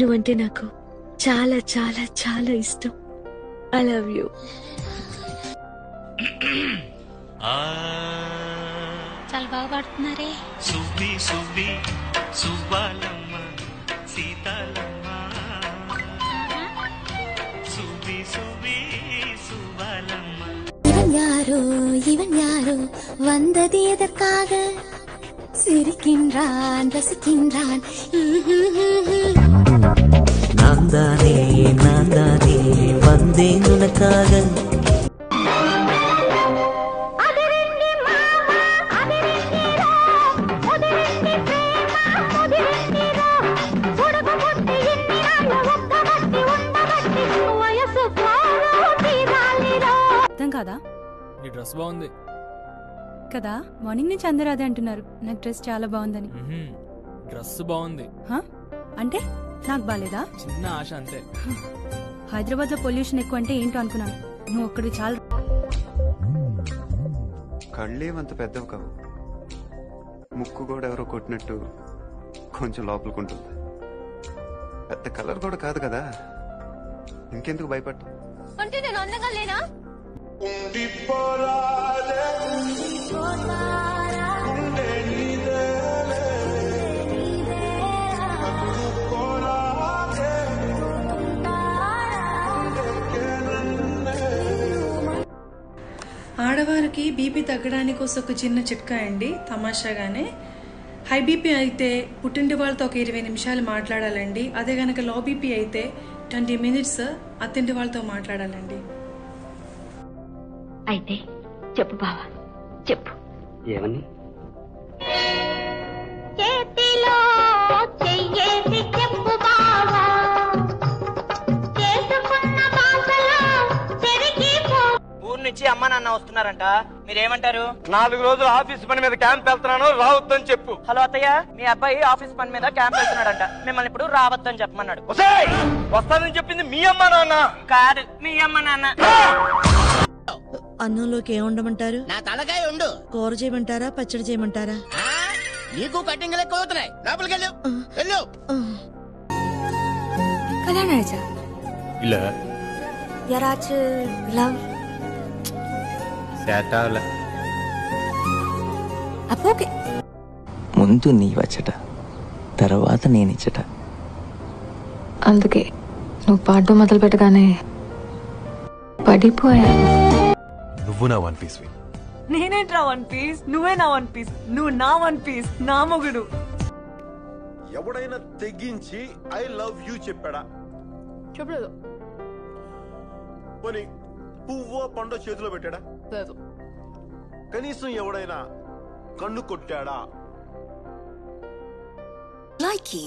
నువ్వంటే నాకు చాలా చాలా చాలా ఇష్టం. I love you. చాలా బాగా పాడుతున్నారే. సుబ్బి సుబ్బి సుబ్బాలమ్మ సీతాలమ్మ సుబ్బి సుబ్బి సుబ్బాలమ్మ. இவன் யாரோ வந்தது எதற்காக? சிரிக்கின்றான் ரசிக்கின்றான். நான் தானே வந்தேன் உனக்காக. అర్థం కాదా? ఈ డ్రెస్ బాగుంది కదా, మార్నింగ్ నుంచి అందరూ అదే అంటున్నారు నాకు డ్రెస్ చాలా బాగుందని. డ్రెస్ బాగుంది అంటే నాకు బాలేదా? చిన్న ఆశ అంతే. హైదరాబాద్ లో పొల్యూషన్ ఎక్కువ అంటే ఏంటో అనుకున్నాను. నువ్వు ఒక్కడు చాలా. కళ్ళేమంత పెద్దవి కావు, ముక్కు కూడా ఎవరో కొట్టినట్టు కొంచెం లోపలికుంటుంది. పెద్ద కలర్ కూడా కాదు కదా, ఇంకెందుకు భయపడ్డా? అంటే నేను అందంగా లేనా? ఆడవారికి బీపీ తగ్గడానికి ఒక చిన్న చిట్కా అండి, తమాషాగానే. హై బీపీ అయితే పుట్టింటి వాళ్ళతో ఒక 20 నిమిషాలు మాట్లాడాలండి. అదే గనక లో బీపీ అయితే 20 మినిట్స్ అత్తింటి వాళ్ళతో మాట్లాడాలండి. అయితే చెప్పు బావా, చెప్పు. ఏమని? చేతిలో చెయ్యేసి చెప్పు బావా, చేసుకున్న బాసలో చెరిగిపో. ఊరు నుంచి అమ్మ నాన్న వస్తున్నారంట, మీరేమంటారు? 4 రోజులు ఆఫీస్ పని మీద క్యాంప్ వెళ్తున్నాను, రావద్దని చెప్పు. హలో అత్తయ్య, మీ అబ్బాయి ఆఫీస్ పని మీద క్యాంప్ వెళ్తున్నాడంట, మిమ్మల్ని ఇప్పుడు రావద్దని చెప్పమన్నాడు. వస్తానని చెప్పింది మీ అమ్మ నాన్న కాదు, మీ అమ్మ నాన్న. అన్నంలోకి ఏముండమంటారు? నా తలకాయ ఉండు. కూర చేయమంటారా, పచ్చడి చేయమంటారా? నీకు కటింగ్ ఎక్కువ అవుతున్నాయి, లోపలికి వెళ్ళు. కళ్యాణ్ రాజా இல்ல யாராச்சும் லவ் సెటాల அப்போ ఓకే. ముందు నీ వచ్చట, తర్వాత నేనిచ్చట. అందుకే నువ్వు పాడడం మొదలు పెట్టగానే పడిపోయా. నువ్వు నా వన్ పీస్. నేనేంట్రా వన్ పీస్? నువ్వే నా వన్ పీస్. నువ్వు నా వన్ పీస్, నా మొగుడు. ఎవడైనా తెగించి ఐ లవ్ యూ చెప్పాడా? చెప్పలేదు. పోనీ పువ్వో పండో చేతిలో పెట్టాడా? లేదు. కనీసం ఎవడైనా కన్ను కొట్టాడా? Likey